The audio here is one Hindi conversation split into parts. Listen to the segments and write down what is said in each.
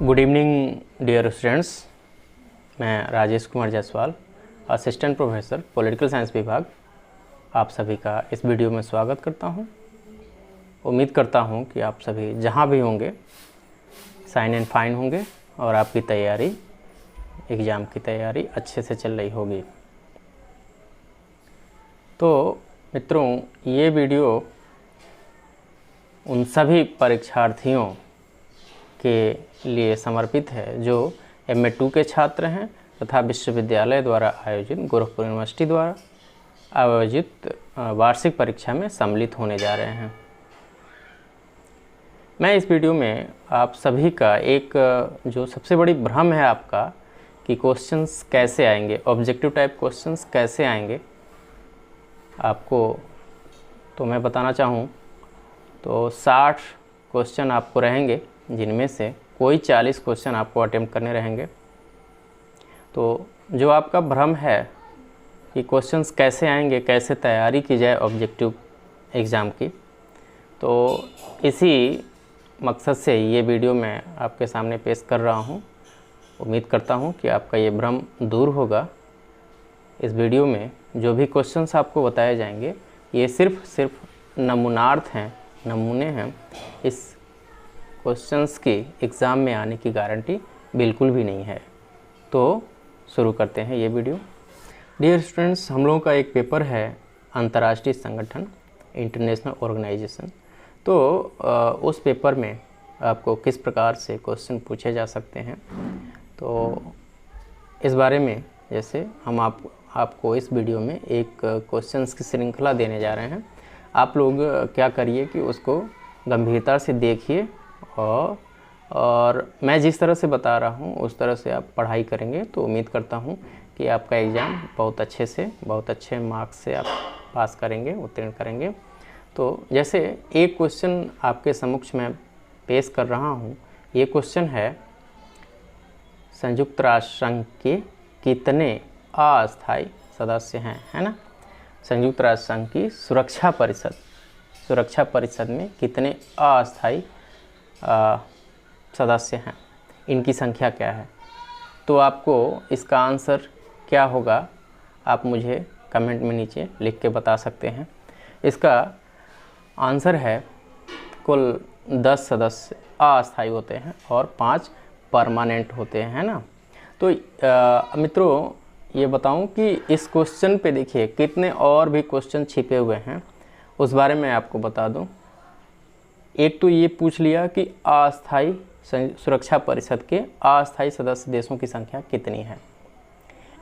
Good evening dear students. मैं Rajesh Kumar Jaiswal, assistant professor political science विभाग, आप सभी का इस वीडियो में स्वागत करता हूं। उम्मीद करता हूं कि आप सभी जहां भी होंगे साइन एंड फाइन होंगे और आपकी तैयारी, एग्ज़ाम की तैयारी अच्छे से चल रही होगी। तो मित्रों, ये वीडियो उन सभी परीक्षार्थियों के लिए समर्पित है जो MA2 के छात्र हैं तथा विश्वविद्यालय द्वारा आयोजित गोरखपुर यूनिवर्सिटी द्वारा आयोजित वार्षिक परीक्षा में सम्मिलित होने जा रहे हैं। मैं इस वीडियो में आप सभी का एक जो सबसे बड़ी भ्रम है आपका कि क्वेश्चंस कैसे आएंगे, ऑब्जेक्टिव टाइप क्वेश्चंस कैसे आएंगे, आपको तो मैं बताना चाहूँ तो 60 क्वेश्चन आपको रहेंगे, जिनमें से कोई 40 क्वेश्चन आपको अटेम्प्ट करने रहेंगे। तो जो आपका भ्रम है कि क्वेश्चंस कैसे आएंगे, कैसे तैयारी की जाए ऑब्जेक्टिव एग्ज़ाम की, तो इसी मकसद से ये वीडियो मैं आपके सामने पेश कर रहा हूँ। उम्मीद करता हूँ कि आपका ये भ्रम दूर होगा। इस वीडियो में जो भी क्वेश्चंस आपको बताए जाएंगे ये सिर्फ नमूनार्थ हैं, नमूने हैं। इस क्वेश्चंस की एग्ज़ाम में आने की गारंटी बिल्कुल भी नहीं है। तो शुरू करते हैं ये वीडियो। डियर स्टूडेंट्स, हम लोगों का एक पेपर है अंतर्राष्ट्रीय संगठन, इंटरनेशनल ऑर्गेनाइजेशन। तो उस पेपर में आपको किस प्रकार से क्वेश्चन पूछे जा सकते हैं, तो इस बारे में जैसे हम आपको इस वीडियो में एक क्वेश्चंस की श्रृंखला देने जा रहे हैं। आप लोग क्या करिए कि उसको गंभीरता से देखिए और मैं जिस तरह से बता रहा हूँ उस तरह से आप पढ़ाई करेंगे तो उम्मीद करता हूँ कि आपका एग्ज़ाम बहुत अच्छे से, बहुत अच्छे मार्क्स से आप पास करेंगे, उत्तीर्ण करेंगे। तो जैसे एक क्वेश्चन आपके समक्ष मैं पेश कर रहा हूँ। ये क्वेश्चन है, संयुक्त राष्ट्र संघ के कितने अस्थायी सदस्य हैं, है ना। संयुक्त राष्ट्र संघ की सुरक्षा परिषद में कितने अस्थायी सदस्य हैं, इनकी संख्या क्या है। तो आपको इसका आंसर क्या होगा आप मुझे कमेंट में नीचे लिख के बता सकते हैं। इसका आंसर है कुल 10 सदस्य अस्थायी होते हैं और 5 परमानेंट होते हैं, है ना। तो मित्रों, ये बताऊं कि इस क्वेश्चन पे देखिए कितने और भी क्वेश्चन छिपे हुए हैं, उस बारे में आपको बता दूं। एक तो ये पूछ लिया कि अस्थायी सुरक्षा परिषद के अस्थायी सदस्य देशों की संख्या कितनी है।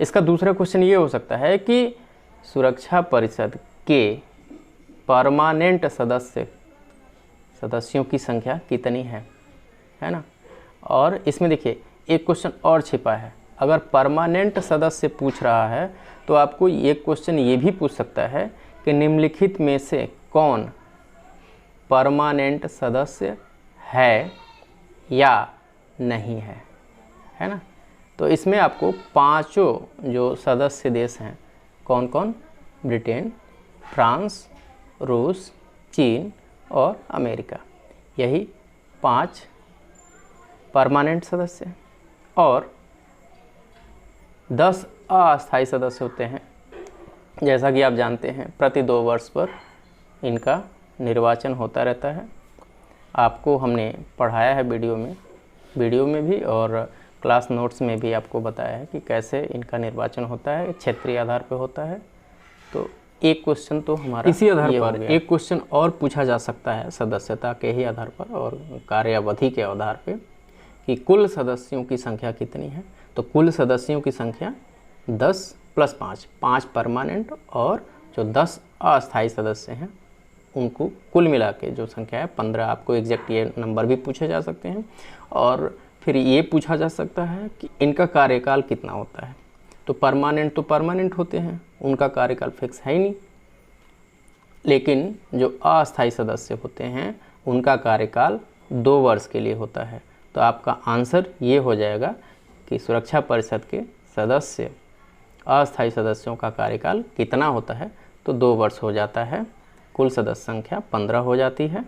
इसका दूसरा क्वेश्चन ये हो सकता है कि सुरक्षा परिषद के परमानेंट सदस्यों की संख्या कितनी है ना। और इसमें देखिए एक क्वेश्चन और छिपा है। अगर परमानेंट सदस्य पूछ रहा है तो आपको एक क्वेश्चन ये भी पूछ सकता है कि निम्नलिखित में से कौन परमानेंट सदस्य है या नहीं है, है ना। तो इसमें आपको 5 जो सदस्य देश हैं, कौन कौन, ब्रिटेन, फ्रांस, रूस, चीन और अमेरिका, यही 5 परमानेंट सदस्य हैं। और 10 अस्थायी सदस्य होते हैं। जैसा कि आप जानते हैं प्रति 2 वर्ष पर इनका निर्वाचन होता रहता है। आपको हमने पढ़ाया है वीडियो में भी और क्लास नोट्स में भी आपको बताया है कि कैसे इनका निर्वाचन होता है, क्षेत्रीय आधार पर होता है। तो एक क्वेश्चन तो हमारा इसी आधार पर एक क्वेश्चन और पूछा जा सकता है सदस्यता के ही आधार पर और कार्यावधि के आधार पर कि कुल सदस्यों की संख्या कितनी है। तो कुल सदस्यों की संख्या 10 + 5 परमानेंट और जो 10 अस्थायी सदस्य हैं उनको कुल मिला के जो संख्या है 15। आपको एग्जैक्ट ये नंबर भी पूछे जा सकते हैं और फिर ये पूछा जा सकता है कि इनका कार्यकाल कितना होता है। तो परमानेंट होते हैं, उनका कार्यकाल फिक्स है ही नहीं, लेकिन जो अस्थायी सदस्य होते हैं उनका कार्यकाल 2 वर्ष के लिए होता है। तो आपका आंसर ये हो जाएगा कि सुरक्षा परिषद के अस्थायी सदस्यों का कार्यकाल कितना होता है। तो 2 वर्ष हो जाता है, कुल सदस्य संख्या 15 हो जाती है।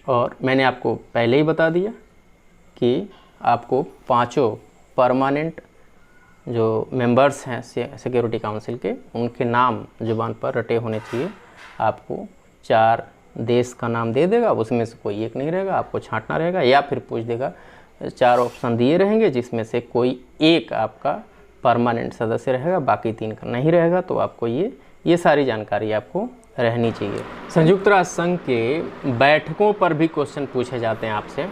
और मैंने आपको पहले ही बता दिया कि आपको पांचों परमानेंट जो मेंबर्स हैं सिक्योरिटी काउंसिल के, उनके नाम जुबान पर रटे होने चाहिए। आपको 4 देश का नाम दे देगा, उसमें से कोई एक नहीं रहेगा, आपको छांटना रहेगा, या फिर पूछ देगा 4 ऑप्शन दिए रहेंगे जिसमें से कोई एक आपका परमानेंट सदस्य रहेगा, बाकी 3 का नहीं रहेगा। तो आपको ये सारी जानकारी आपको रहनी चाहिए। संयुक्त राष्ट्र संघ के बैठकों पर भी क्वेश्चन पूछे जाते हैं आपसे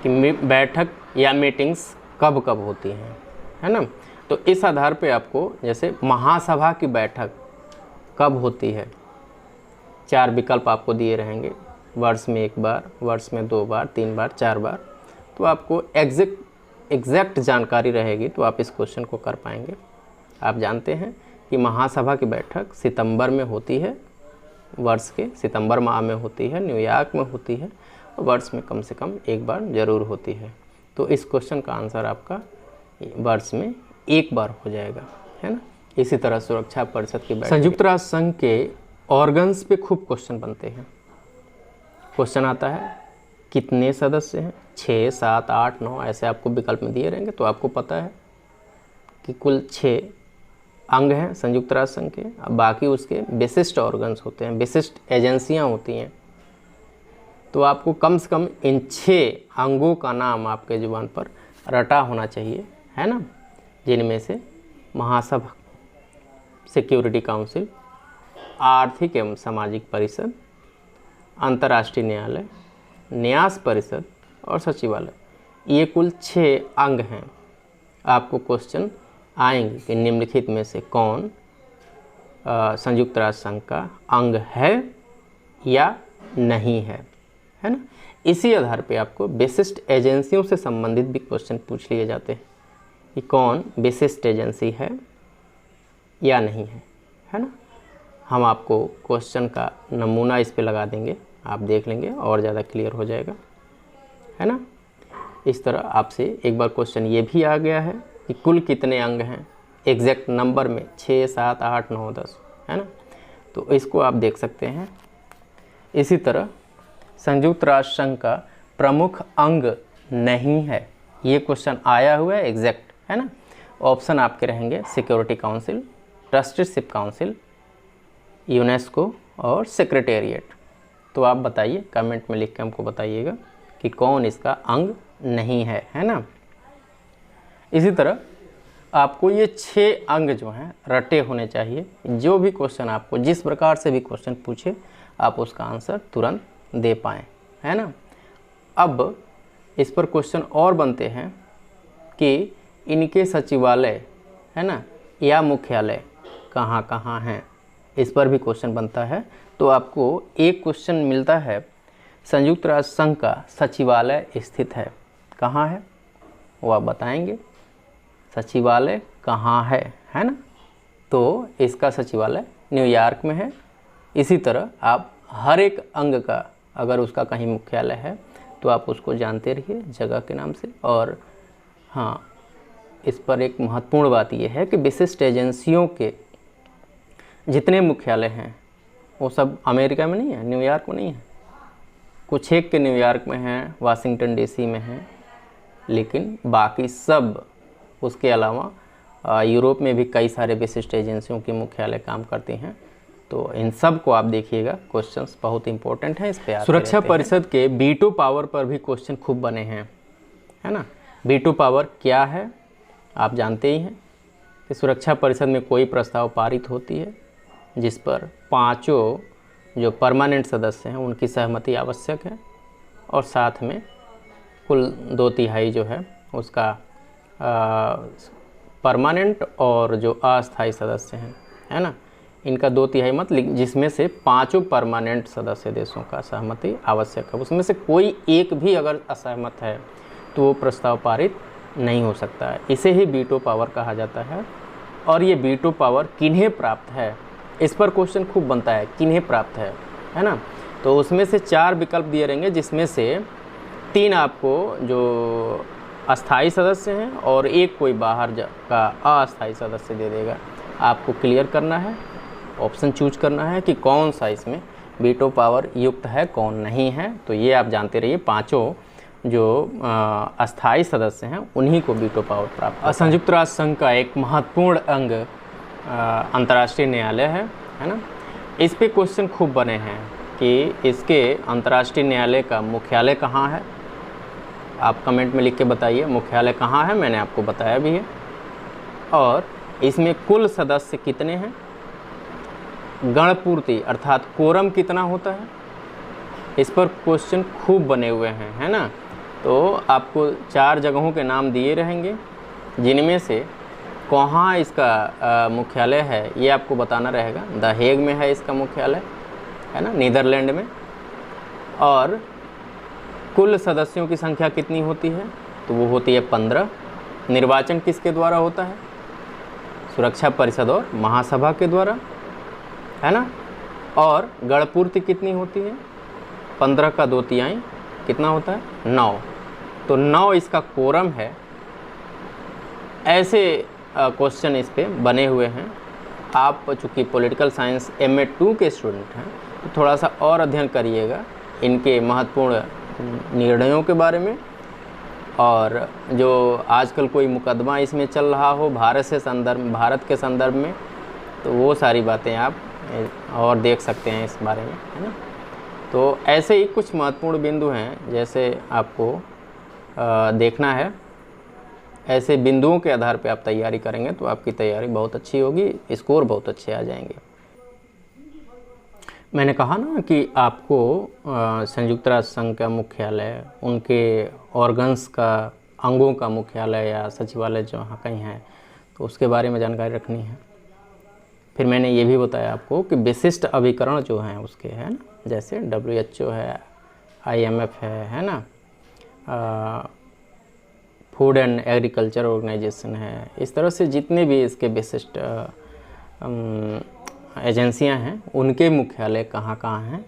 कि बैठक या मीटिंग्स कब कब होती हैं, है ना। तो इस आधार पे आपको, जैसे महासभा की बैठक कब होती है, 4 विकल्प आपको दिए रहेंगे, वर्ष में 1 बार, वर्ष में 2 बार, 3 बार, 4 बार। तो आपको एग्जैक्ट जानकारी रहेगी तो आप इस क्वेश्चन को कर पाएंगे। आप जानते हैं कि महासभा की बैठक सितंबर में होती है, वर्ष के सितंबर माह में होती है, न्यूयॉर्क में होती है, और वर्ष में कम से कम 1 बार ज़रूर होती है। तो इस क्वेश्चन का आंसर आपका वर्ष में 1 बार हो जाएगा, है ना। इसी तरह सुरक्षा परिषद की बैठक, संयुक्त राष्ट्र संघ के ऑर्गन्स पे खूब क्वेश्चन बनते हैं। क्वेश्चन आता है कितने सदस्य हैं, 6, 7, 8, 9 ऐसे आपको विकल्प में दिए रहेंगे। तो आपको पता है कि कुल 6 अंग हैं संयुक्त राष्ट्र संघ के, अब बाकी उसके विशिष्ट ऑर्गन्स होते हैं, विशिष्ट एजेंसियां होती हैं। तो आपको कम से कम इन 6 अंगों का नाम आपके जुबान पर रटा होना चाहिए, है ना, जिनमें से महासभा, सिक्योरिटी काउंसिल, आर्थिक एवं सामाजिक परिषद, अंतर्राष्ट्रीय न्यायालय, न्यास परिषद और सचिवालय। ये कुल 6 अंग हैं। आपको क्वेश्चन आएंगे कि निम्नलिखित में से कौन संयुक्त राष्ट्र संघ का अंग है या नहीं है ना। इसी आधार पे आपको विशिष्ट एजेंसियों से संबंधित भी क्वेश्चन पूछ लिए जाते हैं कि कौन विशिष्ट एजेंसी है या नहीं है ना। हम आपको क्वेश्चन का नमूना इस पे लगा देंगे, आप देख लेंगे और ज़्यादा क्लियर हो जाएगा, है ना। इस तरह आपसे एक बार क्वेश्चन ये भी आ गया है कि कुल कितने अंग हैं, एग्जैक्ट नंबर में 6, 7, 8, 9, 10, है ना। तो इसको आप देख सकते हैं। इसी तरह संयुक्त राष्ट्र संघ का प्रमुख अंग नहीं है, ये क्वेश्चन आया हुआ है एग्जैक्ट, है ना। ऑप्शन आपके रहेंगे security council, trusteeship council, UNESCO और सेक्रेटेरिएट। तो आप बताइए, कमेंट में लिख के हमको बताइएगा कि कौन इसका अंग नहीं है ना। इसी तरह आपको ये 6 अंग जो हैं रटे होने चाहिए। जो भी क्वेश्चन आपको जिस प्रकार से भी क्वेश्चन पूछे आप उसका आंसर तुरंत दे पाएँ, है ना। अब इस पर क्वेश्चन और बनते हैं कि इनके सचिवालय, है ना, या मुख्यालय कहाँ कहाँ हैं, इस पर भी क्वेश्चन बनता है। तो आपको एक क्वेश्चन मिलता है संयुक्त राष्ट्र संघ का सचिवालय स्थित है कहाँ है, वो आप बताएंगे सचिवालय कहाँ है ना। तो इसका सचिवालय न्यूयॉर्क में है। इसी तरह आप हर एक अंग का अगर उसका कहीं मुख्यालय है तो आप उसको जानते रहिए जगह के नाम से। और हाँ, इस पर एक महत्वपूर्ण बात यह है कि विशिष्ट एजेंसियों के जितने मुख्यालय हैं वो सब अमेरिका में नहीं है, न्यूयॉर्क में नहीं है। कुछ एक के न्यूयॉर्क में हैं, वाशिंगटन डीसी में हैं, लेकिन बाकी सब उसके अलावा यूरोप में भी कई सारे विशिष्ट एजेंसियों की मुख्यालय काम करती हैं। तो इन सब को आप देखिएगा, क्वेश्चंस बहुत इंपॉर्टेंट हैं इस पे। सुरक्षा परिषद के वीटो पावर पर भी क्वेश्चन खूब बने हैं, है ना। वीटो पावर क्या है आप जानते ही हैं कि सुरक्षा परिषद में कोई प्रस्ताव पारित होती है जिस पर 5 जो परमानेंट सदस्य हैं उनकी सहमति आवश्यक है, और साथ में कुल 2/3 जो है उसका परमानेंट और जो अस्थायी सदस्य हैं, है ना, इनका 2/3 मत, जिसमें से 5 परमानेंट सदस्य देशों का सहमति आवश्यक है। उसमें से कोई एक भी अगर असहमत है तो वो प्रस्ताव पारित नहीं हो सकता है। इसे ही वीटो पावर कहा जाता है। और ये वीटो पावर किन्हें प्राप्त है, इस पर क्वेश्चन खूब बनता है, किन्हें प्राप्त है ना। तो उसमें से 4 विकल्प दिए रहेंगे, जिसमें से 3 आपको जो अस्थाई सदस्य हैं और 1 कोई बाहर का अस्थाई सदस्य दे देगा। आपको क्लियर करना है, ऑप्शन चूज करना है कि कौन सा इसमें वीटो पावर युक्त है, कौन नहीं है। तो ये आप जानते रहिए, 5 जो अस्थाई सदस्य हैं उन्हीं को वीटो पावर प्राप्त होता है। संयुक्त राष्ट्र संघ का एक महत्वपूर्ण अंग अंतर्राष्ट्रीय न्यायालय है ना। इस पे क्वेश्चन खूब बने हैं कि इसके अंतर्राष्ट्रीय न्यायालय का मुख्यालय कहाँ है। आप कमेंट में लिख के बताइए मुख्यालय कहाँ है, मैंने आपको बताया भी है। और इसमें कुल सदस्य कितने हैं, गणपूर्ति अर्थात कोरम कितना होता है, इस पर क्वेश्चन खूब बने हुए हैं, है ना। तो आपको 4 जगहों के नाम दिए रहेंगे, जिनमें से कहाँ इसका मुख्यालय है ये आपको बताना रहेगा। द हेग में है इसका मुख्यालय, है ना, नीदरलैंड में। और कुल सदस्यों की संख्या कितनी होती है, तो वो होती है 15। निर्वाचन किसके द्वारा होता है, सुरक्षा परिषद और महासभा के द्वारा, है ना। और गणपूर्ति कितनी होती है, 15 का 2/3 कितना होता है, 9। तो 9 इसका कोरम है। ऐसे क्वेश्चन इस पे बने हुए हैं। आप चूँकि पॉलिटिकल साइंस MA 2 के स्टूडेंट हैं तो थोड़ा सा और अध्ययन करिएगा इनके महत्वपूर्ण निर्णयों के बारे में। और जो आजकल कोई मुकदमा इसमें चल रहा हो भारत के संदर्भ में, तो वो सारी बातें आप और देख सकते हैं इस बारे में, है ना। तो ऐसे ही कुछ महत्वपूर्ण बिंदु हैं जैसे आपको देखना है। ऐसे बिंदुओं के आधार पे आप तैयारी करेंगे तो आपकी तैयारी बहुत अच्छी होगी, स्कोर बहुत अच्छे आ जाएंगे। मैंने कहा ना कि आपको संयुक्त राष्ट्र संघ का मुख्यालय, उनके ऑर्गन्स का, अंगों का मुख्यालय या सचिवालय जहाँ कहीं है, तो उसके बारे में जानकारी रखनी है। फिर मैंने ये भी बताया आपको कि विशिष्ट अभिकरण जो हैं उसके, है ना, जैसे WHO है, IMF है ना, फूड एंड एग्रीकल्चर ऑर्गेनाइजेशन है। इस तरह से जितने भी इसके विशिष्ट एजेंसियां हैं उनके मुख्यालय कहाँ कहाँ हैं,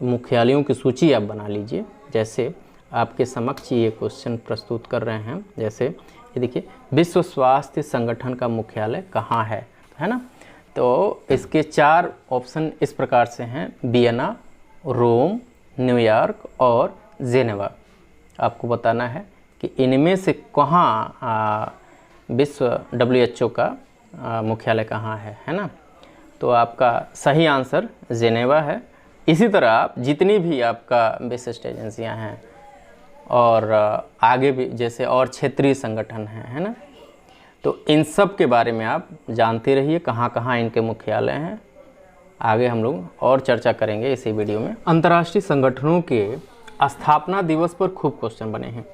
मुख्यालयों की सूची आप बना लीजिए। जैसे आपके समक्ष ये क्वेश्चन प्रस्तुत कर रहे हैं, जैसे ये देखिए, विश्व स्वास्थ्य संगठन का मुख्यालय कहाँ है ना। तो इसके 4 ऑप्शन इस प्रकार से हैं, वियना, रोम, न्यूयॉर्क और जेनेवा। आपको बताना है कि इनमें से कहाँ विश्व WHO का मुख्यालय कहाँ है ना। तो आपका सही आंसर जेनेवा है। इसी तरह आप जितनी भी आपका विशिष्ट एजेंसियां हैं और आगे भी जैसे और क्षेत्रीय संगठन हैं, है ना, तो इन सब के बारे में आप जानते रहिए कहाँ कहाँ इनके मुख्यालय हैं। आगे हम लोग और चर्चा करेंगे इसी वीडियो में। अंतर्राष्ट्रीय संगठनों के स्थापना दिवस पर खूब क्वेश्चन बने हैं।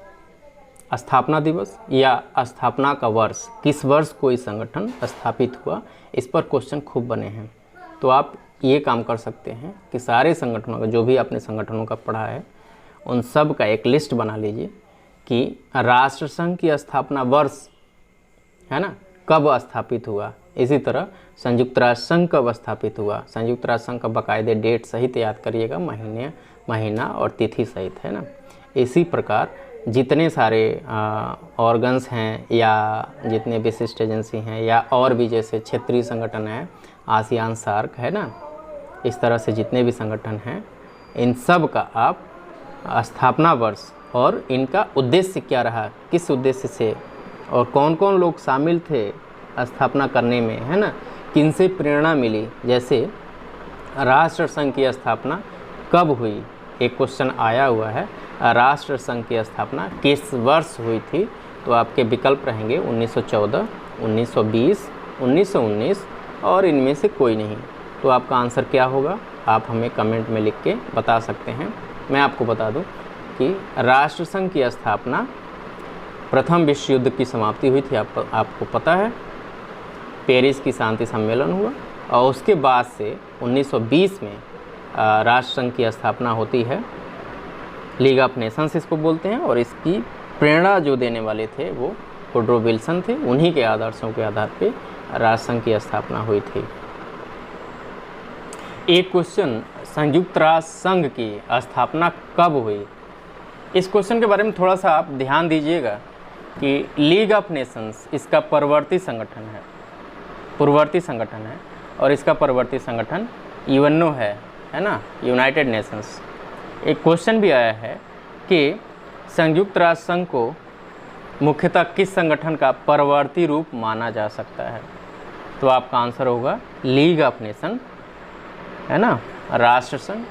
स्थापना दिवस या स्थापना का वर्ष, किस वर्ष कोई संगठन स्थापित हुआ, इस पर क्वेश्चन खूब बने हैं। तो आप ये काम कर सकते हैं कि सारे संगठनों का, जो भी आपने संगठनों का पढ़ा है, उन सब का एक लिस्ट बना लीजिए कि राष्ट्रसंघ की स्थापना वर्ष, है ना, कब स्थापित हुआ। इसी तरह संयुक्त राष्ट्र संघ कब स्थापित हुआ, संयुक्त राष्ट्र संघ का बाकायदे डेट सहित याद करिएगा, महीना और तिथि सहित, है ना। इसी प्रकार जितने सारे ऑर्गन्स हैं या जितने विशिष्ट एजेंसी हैं या और भी जैसे क्षेत्रीय संगठन है, आसियान सार्क, है ना, इस तरह से जितने भी संगठन हैं, इन सब का आप स्थापना वर्ष और इनका उद्देश्य क्या रहा, किस उद्देश्य से और कौन कौन लोग शामिल थे स्थापना करने में, है ना, किनसे प्रेरणा मिली। जैसे राष्ट्र संघ की स्थापना कब हुई, एक क्वेश्चन आया हुआ है, राष्ट्र संघ की स्थापना किस वर्ष हुई थी, तो आपके विकल्प रहेंगे 1914, 1920, 1919 और इनमें से कोई नहीं। तो आपका आंसर क्या होगा, आप हमें कमेंट में लिख के बता सकते हैं। मैं आपको बता दूं कि राष्ट्र संघ की स्थापना प्रथम विश्व युद्ध की समाप्ति हुई थी, आपको पता है, पेरिस की शांति सम्मेलन हुआ और उसके बाद से 1920 में राष्ट्र संघ की स्थापना होती है। लीग ऑफ नेशंस इसको बोलते हैं और इसकी प्रेरणा जो देने वाले थे वो वुडरो विल्सन थे। उन्हीं के आदर्शों के आधार पे राष्ट्र संघ की स्थापना हुई थी। एक क्वेश्चन, संयुक्त राष्ट्र संघ की स्थापना कब हुई, इस क्वेश्चन के बारे में थोड़ा सा आप ध्यान दीजिएगा कि लीग ऑफ नेशंस इसका पूर्ववर्ती संगठन है और इसका पूर्ववर्ती संगठन यूएनओ है ना, यूनाइटेड नेशंस। एक क्वेश्चन भी आया है कि संयुक्त राष्ट्र संघ को मुख्यतः किस संगठन का परवर्ती रूप माना जा सकता है? तो आपका आंसर होगा लीग ऑफ नेशन, है ना, राष्ट्र संघ।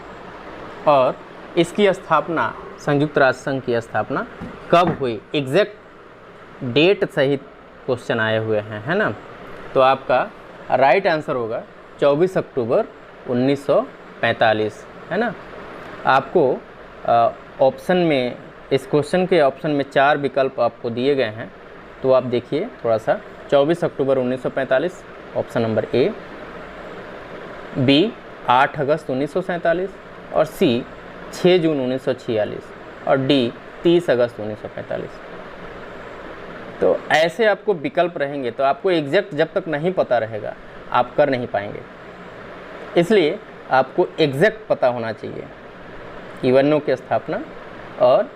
और इसकी स्थापना, संयुक्त राष्ट्र संघ की स्थापना कब हुई? एग्जैक्ट डेट सहित क्वेश्चन आए हुए हैं, है ना। तो आपका राइट आंसर होगा 24 अक्टूबर 1945, है ना। आपको ऑप्शन में, इस क्वेश्चन के ऑप्शन में 4 विकल्प आपको दिए गए हैं, तो आप देखिए थोड़ा सा। 24 अक्टूबर 1945 ऑप्शन नंबर ए, बी 8 अगस्त 1947 और सी 6 जून 1946 और डी 30 अगस्त 1945। तो ऐसे आपको विकल्प रहेंगे, तो आपको एग्जैक्ट जब तक नहीं पता रहेगा आप कर नहीं पाएंगे। इसलिए आपको एग्जैक्ट पता होना चाहिए। यूएनओ की स्थापना और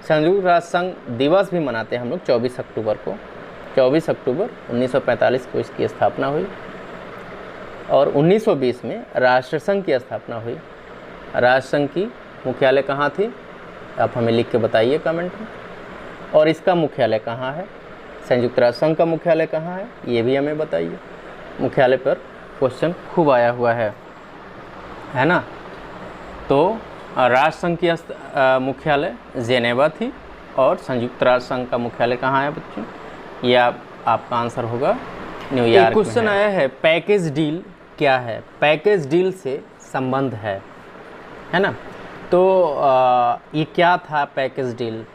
संयुक्त राष्ट्र संघ दिवस भी मनाते हैं हम लोग 24 अक्टूबर को। 24 अक्टूबर 1945 को इसकी स्थापना हुई और 1920 में राष्ट्रसंघ की स्थापना हुई। राष्ट्रसंघ की मुख्यालय कहाँ थी? आप हमें लिख के बताइए कमेंट में। और इसका मुख्यालय कहाँ है? संयुक्त राष्ट्र संघ का मुख्यालय कहाँ है, ये भी हमें बताइए। मुख्यालय पर क्वेश्चन खूब आया हुआ है ना। तो राष्ट्र संघ की मुख्यालय जेनेवा थी और संयुक्त राष्ट्र संघ का मुख्यालय कहाँ है बच्चों? ये आपका आंसर होगा न्यूयॉर्क। क्वेश्चन आया है पैकेज डील क्या है? पैकेज डील से संबंध है ना। तो ये क्या था पैकेज डील?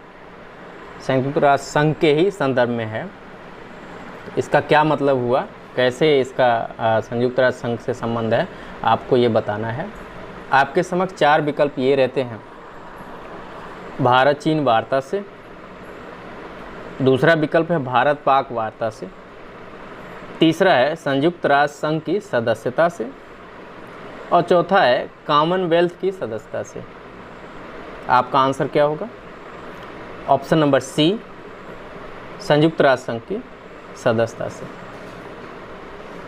संयुक्त राष्ट्र संघ के ही संदर्भ में है। इसका क्या मतलब हुआ, कैसे इसका संयुक्त राष्ट्र संघ से संबंध है, आपको ये बताना है। आपके समक्ष 4 विकल्प ये रहते हैं। भारत चीन वार्ता से, दूसरा विकल्प है भारत पाक वार्ता से, तीसरा है संयुक्त राष्ट्र संघ की सदस्यता से और चौथा है कॉमनवेल्थ की सदस्यता से। आपका आंसर क्या होगा? ऑप्शन नंबर सी, संयुक्त राष्ट्र संघ की सदस्यता से।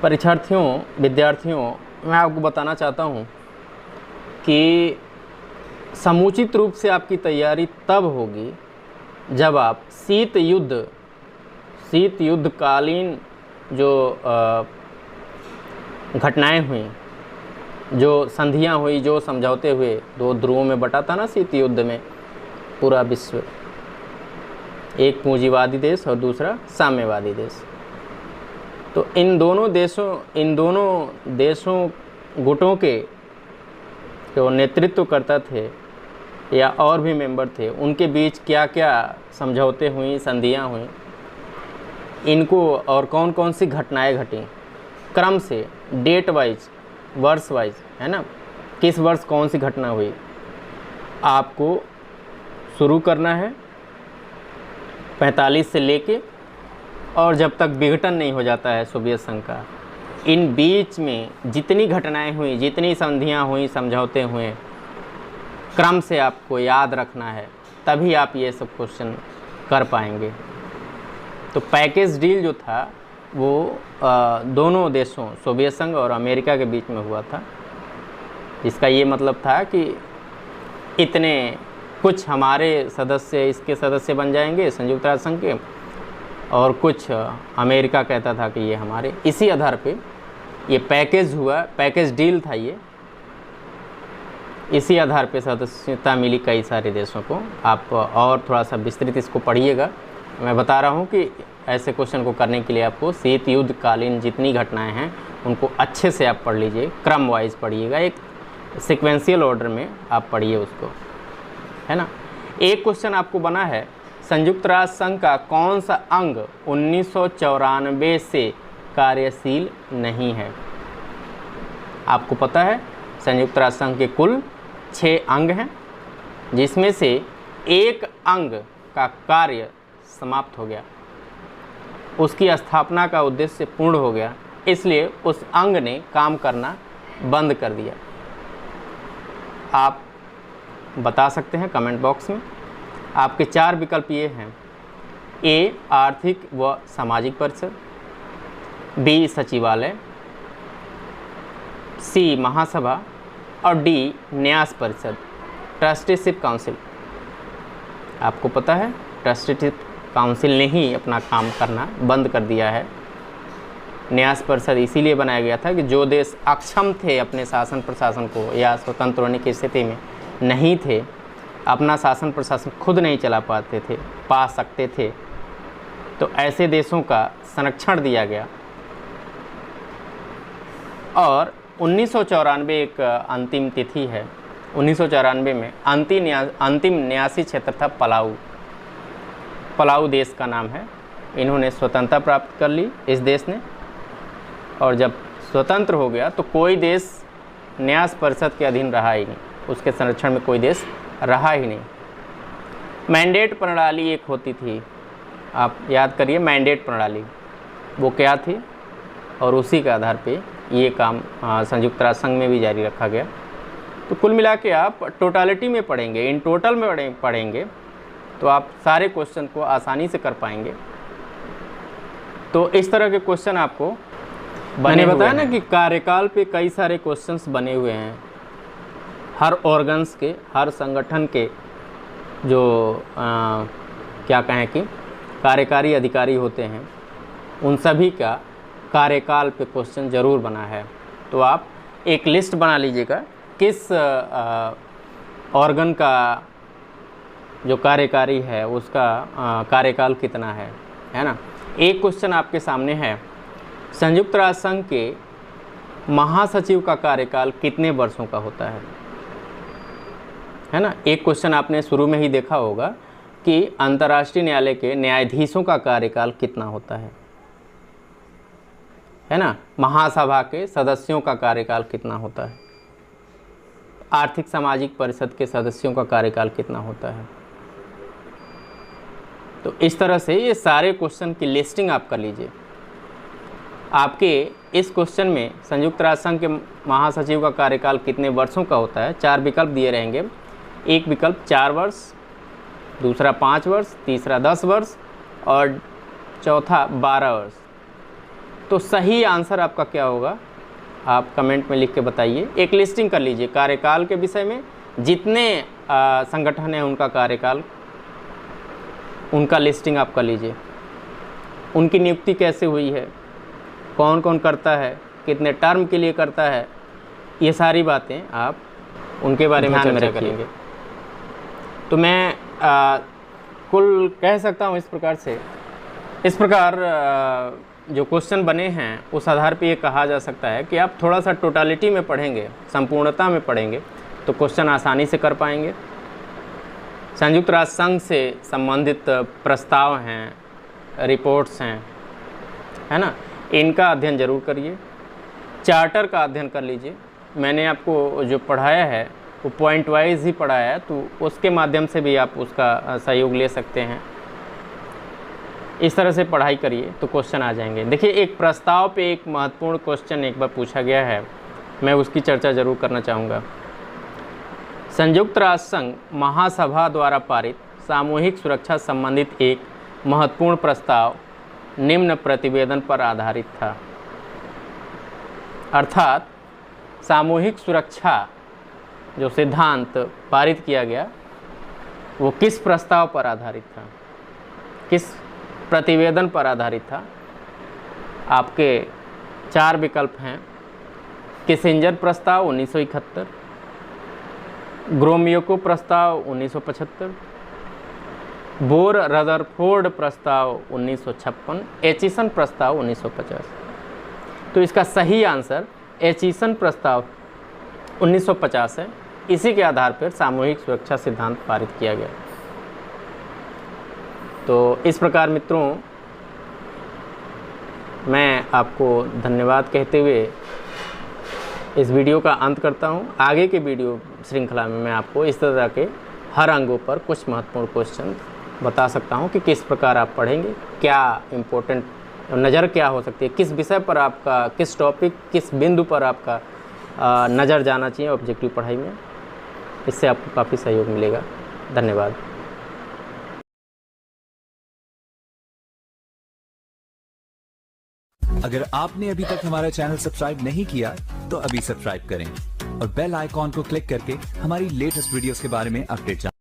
परीक्षार्थियों, विद्यार्थियों, मैं आपको बताना चाहता हूँ कि समुचित रूप से आपकी तैयारी तब होगी जब आप शीत युद्ध कालीन जो घटनाएं हुई, जो संधियां हुई, जो समझौते हुए, 2 ध्रुवों में बटा था ना शीत युद्ध में पूरा विश्व, एक पूंजीवादी देश और दूसरा साम्यवादी देश। तो इन दोनों देशों गुटों के जो नेतृत्व करता थे या और भी मेंबर थे, उनके बीच क्या क्या समझौते हुई, संधियां हुई, इनको और कौन कौन सी घटनाएं घटी, क्रम से, डेट वाइज, वर्ष वाइज, है ना, किस वर्ष कौन सी घटना हुई, आपको शुरू करना है 45 से लेके और जब तक विघटन नहीं हो जाता है सोवियत संघ का। इन बीच में जितनी घटनाएं हुई, जितनी संधियां हुई, समझौते हुए, क्रम से आपको याद रखना है, तभी आप ये सब क्वेश्चन कर पाएंगे। तो पैकेज डील जो था वो दोनों देशों, सोवियत संघ और अमेरिका के बीच में हुआ था। इसका ये मतलब था कि इतने कुछ हमारे सदस्य इसके सदस्य बन जाएंगे संयुक्त राष्ट्र संघ के, और कुछ अमेरिका कहता था कि ये हमारे। इसी आधार पे ये पैकेज हुआ, पैकेज डील था ये। इसी आधार पे सदस्यता मिली कई सारे देशों को। आप और थोड़ा सा विस्तृत इसको पढ़िएगा। मैं बता रहा हूँ कि ऐसे क्वेश्चन को करने के लिए आपको शीत युद्ध कालीन जितनी घटनाएं हैं उनको अच्छे से आप पढ़ लीजिए, क्रम वाइज पढ़िएगा, एक सिक्वेंशियल ऑर्डर में आप पढ़िए उसको, है ना। एक क्वेश्चन आपको बना है, संयुक्त राष्ट्र संघ का कौन सा अंग 1994 से कार्यशील नहीं है? आपको पता है संयुक्त राष्ट्र संघ के कुल 6 अंग हैं, जिसमें से एक अंग का कार्य समाप्त हो गया, उसकी स्थापना का उद्देश्य पूर्ण हो गया, इसलिए उस अंग ने काम करना बंद कर दिया। आप बता सकते हैं कमेंट बॉक्स में। आपके 4 विकल्प ये हैं, ए आर्थिक व सामाजिक परिषद, बी सचिवालय, सी महासभा और डी न्यास परिषद, ट्रस्टीशिप काउंसिल। आपको पता है ट्रस्टी काउंसिल ने ही अपना काम करना बंद कर दिया है। न्यास परिषद इसीलिए बनाया गया था कि जो देश अक्षम थे अपने शासन प्रशासन को या स्वतंत्र होने की स्थिति में नहीं थे, अपना शासन प्रशासन खुद नहीं चला पाते थे, पा सकते थे, तो ऐसे देशों का संरक्षण दिया गया। और 1994 एक अंतिम तिथि है। 1994 में अंतिम न्यासी क्षेत्र था पलाऊ। पलाऊ देश का नाम है। इन्होंने स्वतंत्रता प्राप्त कर ली इस देश ने, और जब स्वतंत्र हो गया तो कोई देश न्यास परिषद के अधीन रहा ही नहीं, उसके संरक्षण में कोई देश रहा ही नहीं। मैंडेट प्रणाली एक होती थी, आप याद करिए मैंडेट प्रणाली वो क्या थी, और उसी के आधार पे ये काम संयुक्त राष्ट्र संघ में भी जारी रखा गया। तो कुल मिला के आप टोटालिटी में पढ़ेंगे, इन टोटल में पढ़ेंगे तो आप सारे क्वेश्चन को आसानी से कर पाएंगे। तो इस तरह के क्वेश्चन आपको मैंने बताया ना कि कार्यकाल पे कई सारे क्वेश्चंस बने हुए हैं। हर ऑर्गन्स के, हर संगठन के जो क्या कहें कि कार्यकारी अधिकारी होते हैं, उन सभी का कार्यकाल पे क्वेश्चन ज़रूर बना है। तो आप एक लिस्ट बना लीजिएगा किस ऑर्गन का जो कार्यकारी है उसका कार्यकाल कितना है ना। एक क्वेश्चन आपके सामने है, संयुक्त राष्ट्र संघ के महासचिव का कार्यकाल कितने वर्षों का होता है ना। एक क्वेश्चन आपने शुरू में ही देखा होगा कि अंतर्राष्ट्रीय न्यायालय के न्यायाधीशों का कार्यकाल कितना होता है ना। महासभा के सदस्यों का कार्यकाल कितना होता है, आर्थिक सामाजिक परिषद के सदस्यों का कार्यकाल कितना होता है। तो इस तरह से ये सारे क्वेश्चन की लिस्टिंग आप कर लीजिए। आपके इस क्वेश्चन में संयुक्त राष्ट्र संघ के महासचिव का कार्यकाल कितने वर्षों का होता है, 4 विकल्प दिए रहेंगे। एक विकल्प 4 वर्ष, दूसरा 5 वर्ष, तीसरा 10 वर्ष और चौथा 12 वर्ष। तो सही आंसर आपका क्या होगा आप कमेंट में लिख के बताइए। एक लिस्टिंग कर लीजिए कार्यकाल के विषय में, जितने संगठन हैं उनका कार्यकाल, उनका लिस्टिंग आप कर लीजिए। उनकी नियुक्ति कैसे हुई है, कौन कौन करता है, कितने टर्म के लिए करता है, ये सारी बातें आप उनके बारे में चर्चा करेंगे। तो मैं कुल कह सकता हूँ इस प्रकार जो क्वेश्चन बने हैं उस आधार पे ये कहा जा सकता है कि आप थोड़ा सा टोटालिटी में पढ़ेंगे, संपूर्णता में पढ़ेंगे तो क्वेश्चन आसानी से कर पाएंगे। संयुक्त राष्ट्र संघ से संबंधित प्रस्ताव हैं, रिपोर्ट्स हैं, है ना, इनका अध्ययन ज़रूर करिए। चार्टर का अध्ययन कर लीजिए। मैंने आपको जो पढ़ाया है वो पॉइंट वाइज ही पढ़ाया है, तो उसके माध्यम से भी आप उसका सहयोग ले सकते हैं। इस तरह से पढ़ाई करिए तो क्वेश्चन आ जाएंगे। देखिए, एक प्रस्ताव पे एक महत्वपूर्ण क्वेश्चन एक बार पूछा गया है, मैं उसकी चर्चा ज़रूर करना चाहूँगा। संयुक्त राष्ट्र संघ महासभा द्वारा पारित सामूहिक सुरक्षा संबंधित एक महत्वपूर्ण प्रस्ताव निम्न प्रतिवेदन पर आधारित था। अर्थात सामूहिक सुरक्षा जो सिद्धांत पारित किया गया वो किस प्रस्ताव पर आधारित था, किस प्रतिवेदन पर आधारित था। आपके 4 विकल्प हैं। किसिंजर प्रस्ताव 1971, ग्रोमियोको प्रस्ताव 1975, बोर रदरफोर्ड प्रस्ताव 1956, एचिसन प्रस्ताव 1950। तो इसका सही आंसर एचिसन प्रस्ताव 1950 है। इसी के आधार पर सामूहिक सुरक्षा सिद्धांत पारित किया गया। तो इस प्रकार मित्रों, मैं आपको धन्यवाद कहते हुए इस वीडियो का अंत करता हूं। आगे के वीडियो श्रृंखला में मैं आपको इस तरह के हर अंगों पर कुछ महत्वपूर्ण क्वेश्चन बता सकता हूं कि किस प्रकार आप पढ़ेंगे, क्या इम्पोर्टेंट नज़र क्या हो सकती है, किस विषय पर आपका, किस टॉपिक, किस बिंदु पर आपका नज़र जाना चाहिए ऑब्जेक्टिव पढ़ाई में। इससे आपको काफ़ी सहयोग मिलेगा। धन्यवाद। अगर आपने अभी तक हमारा चैनल सब्सक्राइब नहीं किया तो अभी सब्सक्राइब करें और बेल आइकॉन को क्लिक करके हमारी लेटेस्ट वीडियोस के बारे में अपडेट जानें।